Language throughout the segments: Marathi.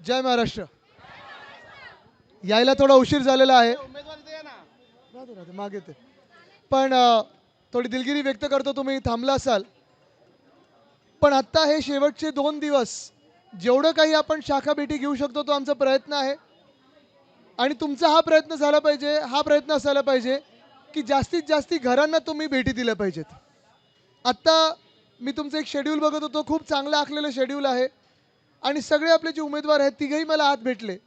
जय महाराष्ट्र. यायला थोडा उशीर झालेला आहे. राहते मागे ते पण थोडी दिलगिरी व्यक्त करतो, तुम्ही थांबला असाल. पण आत्ता हे शेवटचे 2 दिवस जेवढं काही आपण शाखा भेटी घेऊ शकतो तो आमचा प्रयत्न आहे. आणि तुमचा हा प्रयत्न झाला पाहिजे, हा प्रयत्न असायला पाहिजे की जास्तीत जास्त घरांना तुम्ही भेटी दिल्या पाहिजेत. आत्ता मी तुमचं एक शेड्यूल बघत होतो, खूप चांगलं आखलेलं शेड्यूल आहे. आणि सगळे आपले जे उमेदवार आहेत तिघेही मला आत भेटले.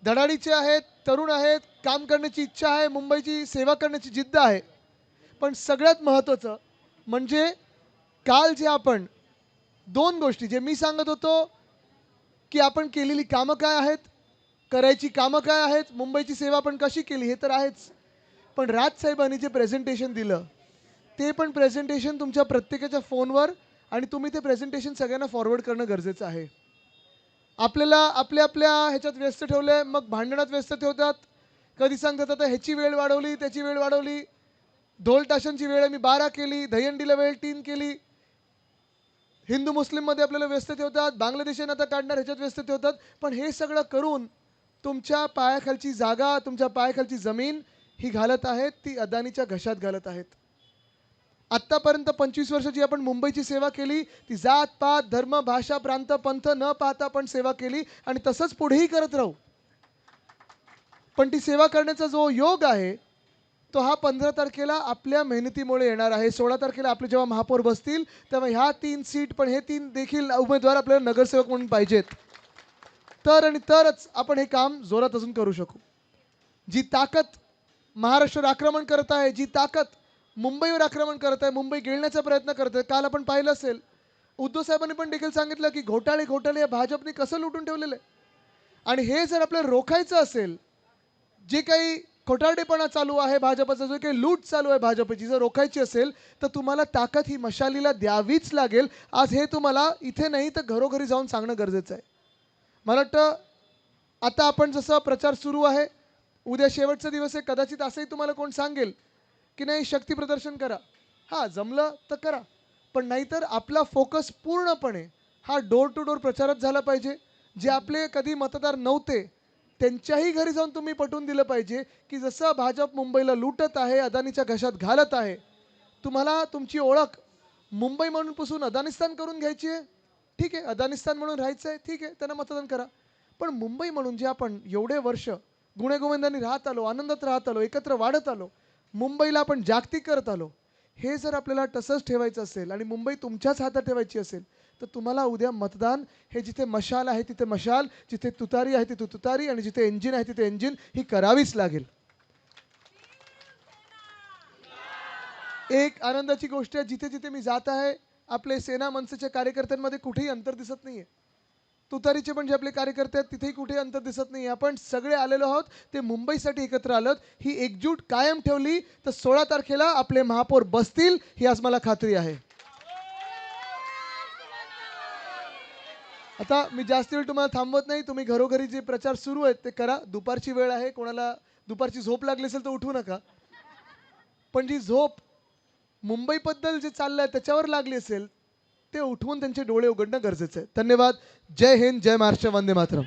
धडाडीचे आहेत, तरुण आहेत, काम करण्याची इच्छा आहे, मुंबईची सेवा करण्याची जिद्द आहे. पण सगळ्यात महत्त्वाचं म्हणजे काल जे आपण 2 गोष्टी जे मी सांगत होतो की आपण केलेली कामं काय आहेत, करायची कामं काय आहेत, मुंबईची सेवा आपण कशी केली हे तर आहेच. पण राजसाहेबांनी जे प्रेझेंटेशन दिलं ते पण प्रेझेंटेशन तुमच्या प्रत्येकाच्या फोनवर आणि तुम्ही ते प्रेझेंटेशन सगळ्यांना फॉरवर्ड करणं गरजेचं आहे. आपल्याला आपल्या आपल्या ह्याच्यात व्यस्त ठेवले, मग भांडणात व्यस्त ठेवतात. कधी सांगतात आता ह्याची वेळ वाढवली, त्याची वेळ वाढवली, ढोल ताशांची वेळ मी 12 केली, दहीहंडीला वेळ 3 केली. हिंदू मुस्लिममध्ये आपल्याला व्यस्त ठेवतात, बांगलादेशाने आता काढणार ह्याच्यात व्यस्त ठेवतात. पण हे सगळं करून तुमच्या पायाखालची जागा, तुमच्या पायाखालची जमीन ही घालत आहेत, ती अदानीच्या घशात घालत आहेत. आत्तापर्यंत 25 वर्ष जी आपण मुंबईची सेवा केली ती जात पात धर्म भाषा प्रांत पंथ न पाहता आपण सेवा केली आणि तसंच पुढेही करत राहू. पण ती सेवा करण्याचा जो योग आहे तो हा 15 तारखेला आपल्या मेहनतीमुळे येणार आहे. 16 तारखेला आपले जेव्हा महापौर बसतील तेव्हा ह्या 3 सीट पण हे 3 देखील उमेदवार आपल्याला नगरसेवक म्हणून पाहिजेत. तर आणि तरच आपण हे काम जोरात अजून करू शकू. जी ताकद महाराष्ट्र आक्रमण करत आहे, जी ताकद मुंबईवर आक्रमण करत आहे, मुंबई गिळण्याचा प्रयत्न करत आहे. काल आपण पाहिलं असेल उद्धव साहेबांनी पण देखील सांगितलं की घोटाळे घोटाळे या भाजपने कसं लुटून ठेवलेलं आहे. आणि हे जर आपल्याला रोखायचं असेल, जे काही खोटारडेपणा चालू आहे भाजपचा, जो काही लूट चालू आहे भाजपची, जर रोखायची असेल तर तुम्हाला ताकद ही मशालीला द्यावीच लागेल. आज हे तुम्हाला इथे नाही तर घरोघरी जाऊन सांगणं गरजेचं आहे. मला वाटतं आता आपण जसं प्रचार सुरू आहे, उद्या शेवटचा दिवस आहे, कदाचित असंही तुम्हाला कोण सांगेल की नाही शक्ती प्रदर्शन करा. हां जमलं तर करा, पण नाहीतर आपला फोकस पूर्णपणे हा डोर टू डोर प्रचारात झाला पाहिजे. जे आपले कधी मतदार नव्हते त्यांच्याही घरी जाऊन तुम्ही पटवून दिलं पाहिजे की जसं भाजप मुंबईला लुटत आहे, अदानीच्या घशात घालत आहे, तुम्हाला तुमची ओळख मुंबई म्हणून पुसून अदानिस्तान करून घ्यायची आहे. ठीक आहे, अदानिस्तान म्हणून राहायचं आहे, ठीक आहे, त्यांना मतदान करा. पण मुंबई म्हणून जे आपण एवढे वर्ष गुण्यागोविंदांनी राहत आलो, आनंदात राहत आलो, एकत्र वाढत आलो, मुंबईला आपण जागतिक करत आलो, हे जर आपल्याला तसंच ठेवायचं असेल आणि मुंबई तुमच्याच हातात ठेवायची असेल तर तुम्हाला उद्या मतदान हे जिथे मशाल आहे तिथे मशाल, जिथे तुतारी आहे तिथे तुतारी आणि जिथे इंजिन आहे तिथे इंजिन ही करावीच लागेल. एक आनंदाची गोष्ट आहे, जिथे जिथे मी जात आहे आपले सेना मनसेच्या कार्यकर्त्यांमध्ये कुठेही अंतर दिसत नाहीये. तुतारीचे पण जे आपले कार्यकर्ते आहेत तिथेही कुठेही अंतर दिसत नाही. आपण सगळे आलेलो आहोत ते मुंबईसाठी एकत्र आलोत. ही एकजूट कायम ठेवली तर 16 तारखेला आपले महापौर बसतील ही आज मला खात्री आहे. आता मी जास्त वेळ तुम्हाला थांबवत नाही. तुम्ही घरोघरी जे प्रचार सुरू आहेत ते करा. दुपारची वेळ आहे, कोणाला दुपारची झोप लागली असेल तर उठू नका. पण जी झोप मुंबईबद्दल जे चाललंय त्याच्यावर लागली असेल ते उठवून त्यांचे डोळे उघडणं गरजेचं आहे. धन्यवाद. जय हिंद, जय महाराष्ट्र, वंदे मातरम.